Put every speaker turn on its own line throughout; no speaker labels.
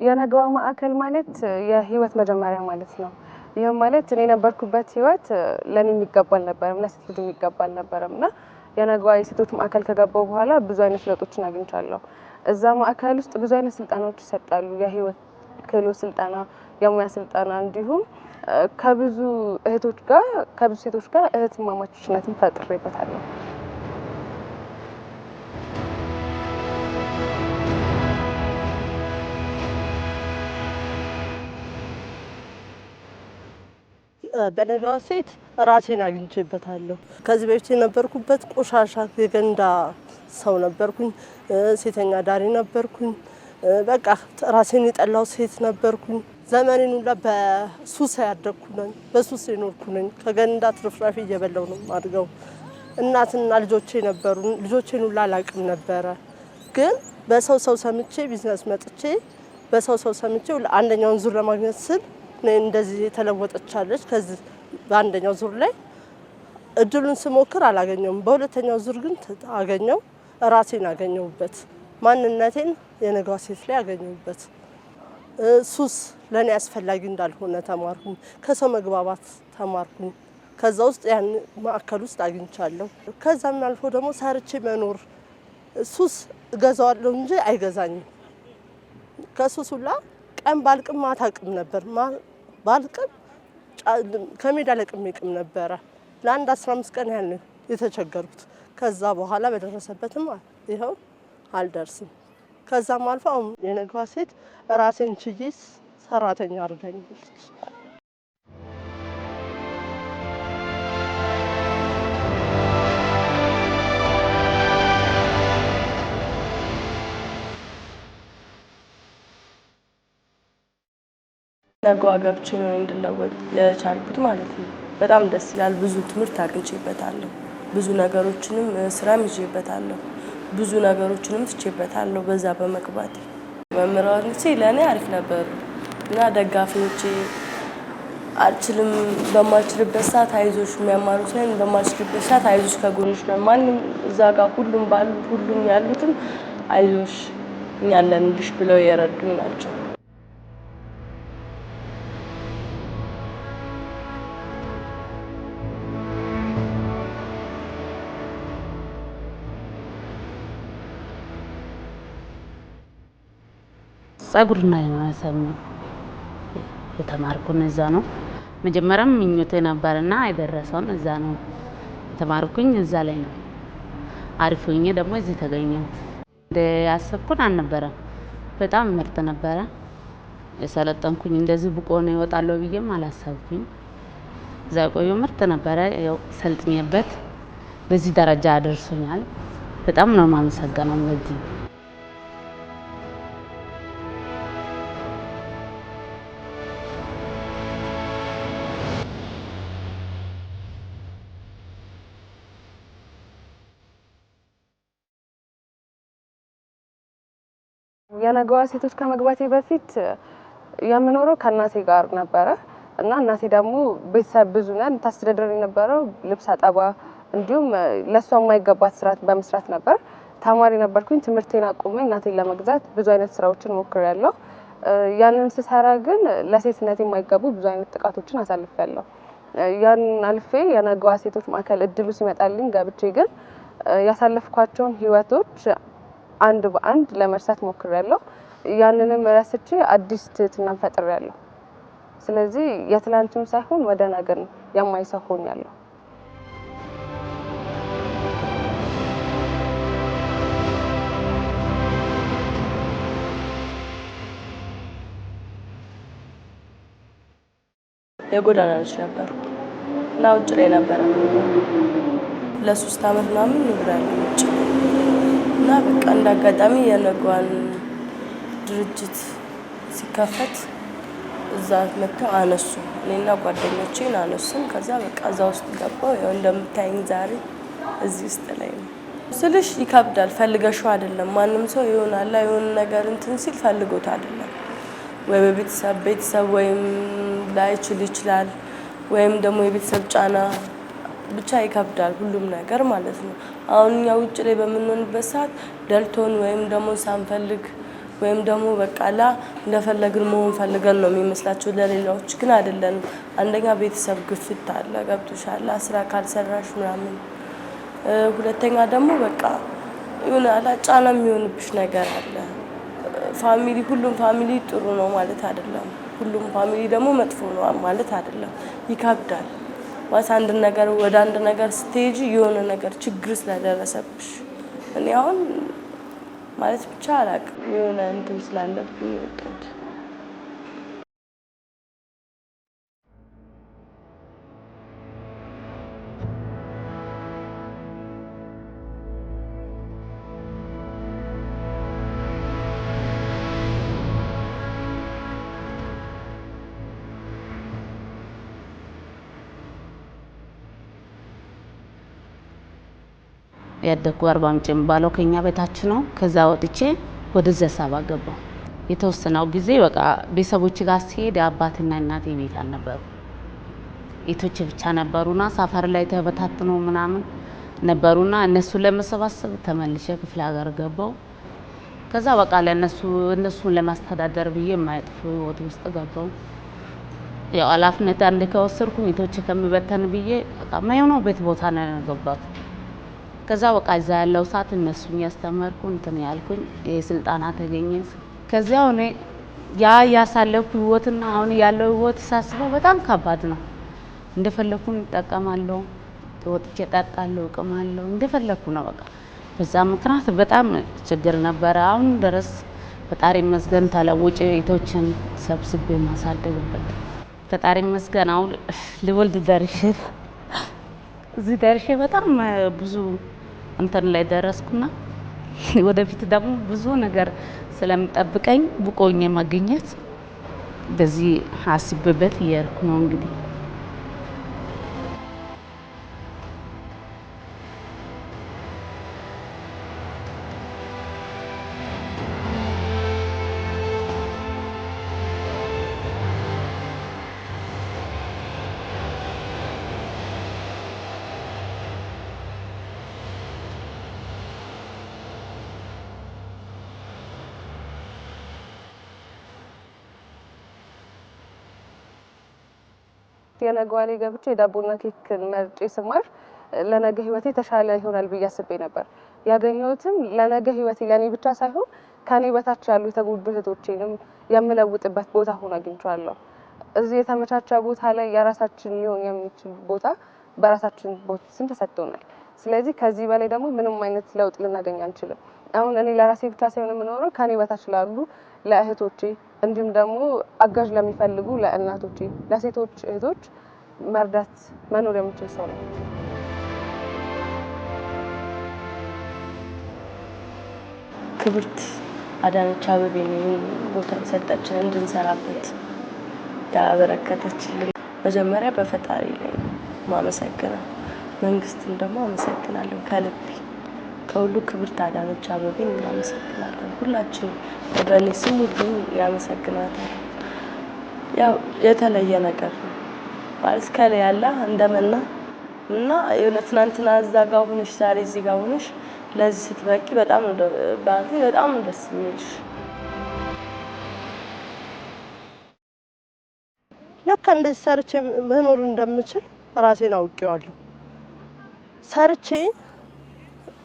የነገዋ ማዕከል ማለት የህይወት መጀመሪያ ማለት ነው። ይሄም ማለት እኔ ነበርኩበት ህይወት ለኔ የሚገባ አልነበረም፣ ለሴት ልጅ የሚገባ አልነበረም እና የነገዋ የሴቶች ማዕከል ከገባው በኋላ ብዙ አይነት ለውጦችን አግኝቻለሁ። እዛ ማዕከል ውስጥ ብዙ አይነት ስልጠናዎች ይሰጣሉ። የህይወት ክህሎት ስልጠና፣ የሙያ ስልጠና እንዲሁም ከብዙ እህቶች ጋር ከብዙ ሴቶች ጋር እህትማማችነትን ፈጥሬበታለሁ።
በነገዋ ሴት ራሴን አግኝቼበታለሁ። ከዚህ በፊት የነበርኩበት ቆሻሻ የገንዳ ሰው ነበርኩኝ። ሴተኛ ዳሪ ነበርኩኝ። በቃ ራሴን የጠላው ሴት ነበርኩኝ። ዘመኔን ሁላ በሱስ ያደግኩ ነኝ፣ በሱስ የኖርኩ ነኝ። ከገንዳ ትርፍራፊ እየበላው ነው አድገው። እናትና ልጆቼ ነበሩ። ልጆቼን ሁላ አላውቅም ነበረ። ግን በሰው ሰምቼ ቢዝነስ መጥቼ በሰው ሰምቼ አንደኛውን ዙር ለማግኘት ስል እንደዚህ ተለወጠቻለች። ከዚህ በአንደኛው ዙር ላይ እድሉን ስሞክር አላገኘውም። በሁለተኛው ዙር ግን አገኘው። ራሴን አገኘውበት፣ ማንነቴን የነገዋ ሴት ላይ አገኘውበት። ሱስ ለኔ አስፈላጊ እንዳልሆነ ተማርኩኝ። ከሰው መግባባት ተማርኩኝ። ከዛ ውስጥ ያን ማዕከል ውስጥ አግኝቻለሁ። ከዛም አልፎ ደግሞ ሰርቼ መኖር ሱስ እገዛዋለሁ እንጂ አይገዛኝም። ከሱስ ሁላ ቀን ባልቅም ማታ አቅም ነበር። ባልቅም ከሜዳ ለቅሜ ቅም ነበረ። ለአንድ 15 ቀን ያህል ነው የተቸገርኩት። ከዛ በኋላ በደረሰበትም ይኸው አልደርስም። ከዛም አልፎ አሁን የነገዋ ሴት ራሴን ችዬ ሰራተኛ አድርጋኛለች።
ነገዋ ገብቼ ነው እንድለወጥ የቻልኩት ማለት ነው። በጣም ደስ ይላል። ብዙ ትምህርት አግኝቼበታለሁ። ብዙ ነገሮችንም ስራም ይዤበታለሁ። ብዙ ነገሮችንም ትቼበታለሁ በዛ በመግባቴ። መምህራኖቼ ለእኔ አሪፍ ነበሩ እና ደጋፊዎቼ አልችልም በማልችልበት ሰዓት አይዞሽ የሚያማሩት ነን፣ በማልችልበት ሰዓት አይዞሽ ከጎንሽ ነን። ማንም እዛ ጋር ሁሉም ያሉትም አይዞሽ እኛ አለንልሽ ብለው የረዱኝ ናቸው።
ጸጉርና የማሰም የተማርኩን እዛ ነው። መጀመሪያም ምኞቴ ነበርና የደረሰውን እዛ ነው የተማርኩኝ። እዛ ላይ ነው አሪፍ ሆኜ ደግሞ እዚህ ተገኘሁ። ያሰብኩት አልነበረም። በጣም ምርጥ ነበረ። የሰለጠንኩኝ እንደዚህ ብቁ ሆኜ እወጣለሁ ብዬም አላሰብኩኝ። እዛ ቆየሁ። ምርጥ ነበረ። ያው ሰልጥኜበት በዚህ ደረጃ አደርሶኛል። በጣም ነው የማመሰግነው ለዚህ።
የነገዋ ሴቶች ከመግባቴ በፊት የምኖረው ከእናቴ ጋር ነበረ እና እናቴ ደግሞ ቤተሰብ ብዙ ነን ታስተዳድረን የነበረው ልብስ አጠባ እንዲሁም ለሷ የማይገባት ስራ በመስራት ነበር። ተማሪ ነበርኩኝ። ትምህርቴን አቁሜ እናቴን ለመግዛት ብዙ አይነት ስራዎችን ሞክሬያለሁ። ያንን ስሰራ ግን ለሴትነት የማይገቡ ብዙ አይነት ጥቃቶችን አሳልፌያለሁ። ያንን አልፌ የነገዋ ሴቶች ማዕከል እድሉ ሲመጣልኝ ገብቼ ግን ያሳለፍኳቸውን ህይወቶች አንድ በአንድ ለመርሳት ሞክሬያለሁ። ያንንም ረስቼ አዲስ ትህትናን ፈጥሬያለሁ። ስለዚህ የትላንቱን ሳይሆን ወደ ነገን የማይ ሰው ሆኛለሁ።
የጎዳና ልጅ ነበርኩ እና ውጭ ላይ ነበረ ለ3 አመት ምናምን ኖሬያለሁ ውጭ እና በቃ እንዳጋጣሚ የነገዋን ድርጅት ሲከፈት እዛ መጥተው አነሱ። እኔና ጓደኞቼን አነሱን። ከዛ በቃ እዛ ውስጥ ገባሁ። ያው እንደምታይኝ ዛሬ እዚህ ውስጥ ላይ ነው ስልሽ ይከብዳል። ፈልገሽው አይደለም። ማንም ሰው ይሆናል የሆነ ነገር እንትን ሲል ፈልጎት አይደለም። ወይ በቤተሰብ ወይም ላይችል ይችላል ወይም ደግሞ የቤተሰብ ጫና ብቻ ይከብዳል ሁሉም ነገር ማለት ነው። አሁን እኛ ውጭ ላይ በምንሆንበት ሰዓት ደልቶን ወይም ደግሞ ሳንፈልግ ወይም ደግሞ በቃላ እንደፈለግን መሆን ፈልገን ነው የሚመስላቸው። ለሌላዎች ግን አይደለም። አንደኛ ቤተሰብ ግፊት አለ፣ ገብቶሻል፣ ስራ ካልሰራሽ ምናምን። ሁለተኛ ደግሞ በቃ የሆነ ጫና የሚሆንብሽ ነገር አለ። ፋሚሊ ሁሉም ፋሚሊ ጥሩ ነው ማለት አይደለም። ሁሉም ፋሚሊ ደግሞ መጥፎ ነው ማለት አይደለም። ይከብዳል ማለት አንድ ነገር ወደ አንድ ነገር ስትሄጂ የሆነ ነገር ችግር ስለደረሰብሽ እኔ አሁን ማለት ብቻ አላውቅም የሆነ እንትን ስላለብኝ ወጣት
ያደኩ አርባ ምንጭ የሚባለው ከኛ ቤታች ነው። ከዛ ወጥቼ ወደዚያ ሳባ ገባሁ። የተወሰነው ጊዜ በቃ ቤተሰቦች ጋር ሲሄድ አባትና እናቴ ቤት አልነበሩ። እህቶቼ ብቻ ነበሩና ሰፈር ላይ ተበታትነው ምናምን ነበሩና እነሱን ለመሰባሰብ ተመልሼ ክፍለ ሀገር ገባሁ። ከዛ በቃ እነሱን ለማስተዳደር ብዬ የማይጠፉ ህይወት ውስጥ ገባሁ። ያው ኃላፊነት አንድ ከወሰድኩ እህቶቼ ከሚበተን ብዬ በቃ ማይሆነው ቤት ቦታ ነው የገባሁት። ከዛ በቃ እዛ ያለው ሰዓት እነሱን ያስተማርኩ እንትን ያልኩኝ የስልጣና ተገኘ። ከዚያው እኔ ያሳለፍኩ ህይወትና አሁን ያለው ህይወት ሳስበው በጣም ከባድ ነው። እንደፈለኩ እጠቀማለሁ፣ ወጥቼ እጠጣለሁ፣ እቅማለሁ፣ እንደፈለኩ ነው በቃ። በዛ ምክንያት በጣም ችግር ነበረ። አሁን ድረስ ፈጣሪ ይመስገን ተለውጬ እህቶችን ሰብስቤ ማሳደግበት ፈጣሪ ይመስገን አሁን ልወልድ ደርሼ እዚህ ደርሼ በጣም ብዙ እንትን ላይ ደረስኩና ወደፊት ደግሞ ብዙ ነገር ስለምጠብቀኝ ብቁ ሆኜ ማግኘት በዚህ አስቤበት እየሄድኩ ነው እንግዲህ።
የነገዋ ላይ ገብቼ ዳቦና ኬክ መርጬ ስማር ለነገ ህይወቴ ተሻለ ይሆናል ብዬ አስቤ ነበር። ያገኘሁትም ለነገ ህይወቴ ለኔ ብቻ ሳይሆን ከኔ በታች ያሉ የተጎዱ እህቶቼንም የምለውጥበት ቦታ ሆኖ አግኝቼዋለሁ። እዚህ የተመቻቸ ቦታ ላይ የራሳችን ሊሆን የሚችል ቦታ በራሳችን ስም ተሰጥቶናል። ስለዚህ ከዚህ በላይ ደግሞ ምንም አይነት ለውጥ ልናገኝ አንችልም። አሁን እኔ ለራሴ ብቻ ሳይሆን የምኖረው ከኔ በታች ላሉ ለእህቶቼ እንዲሁም ደግሞ አጋዥ ለሚፈልጉ ለእናቶቼ፣ ለሴቶች እህቶች መርዳት መኖር የምችል ሰው ነው።
ክብርት አዳነች አቤቤ ነው ቦታ ሰጠችን እንድንሰራበት ያበረከተችልን። መጀመሪያ በፈጣሪ ላይ ማመሰግነው፣ መንግስትን ደግሞ አመሰግናለሁ ከልቤ። ከሁሉ ክብርት አዳነች አቤቤን እናመሰግናለን። ሁላችን በእኔ ስም ሁሉ ያመሰግናታል። ያው የተለየ ነገር ነው ማለት ከላይ ያለ እንደመና እና የሆነ ትናንትና እዛ ጋር ሆነሽ ዛሬ እዚህ ጋር ሆነሽ ለዚህ ስትበቂ በጣም ደስ የሚልሽ።
ለካ እንደዚህ ሰርቼ መኖር እንደምችል ራሴን አውቄዋለሁ። ሰርቼ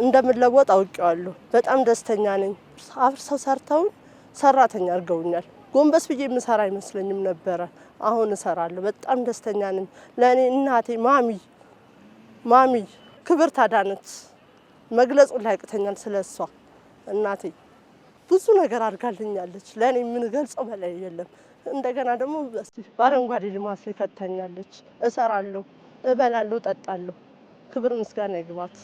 እንደምለወጥ አውቄዋለሁ። በጣም ደስተኛ ነኝ። አፍርሰው ሰርተውን ሰራተኛ አድርገውኛል። ጎንበስ ብዬ የምሰራ አይመስለኝም ነበረ። አሁን እሰራለሁ። በጣም ደስተኛ ነኝ። ለእኔ እናቴ ማሚ ክብርት አዳነች መግለጹ ላይ ያቅተኛል ስለሷ። እናቴ ብዙ ነገር አድርጋልኛለች። ለእኔ የምንገልጸው በላይ የለም። እንደገና ደግሞ በአረንጓዴ ልማት ላይ ፈታኛለች። እሰራለሁ፣ እበላለሁ፣ እጠጣለሁ። ክብር ምስጋና ይግባት።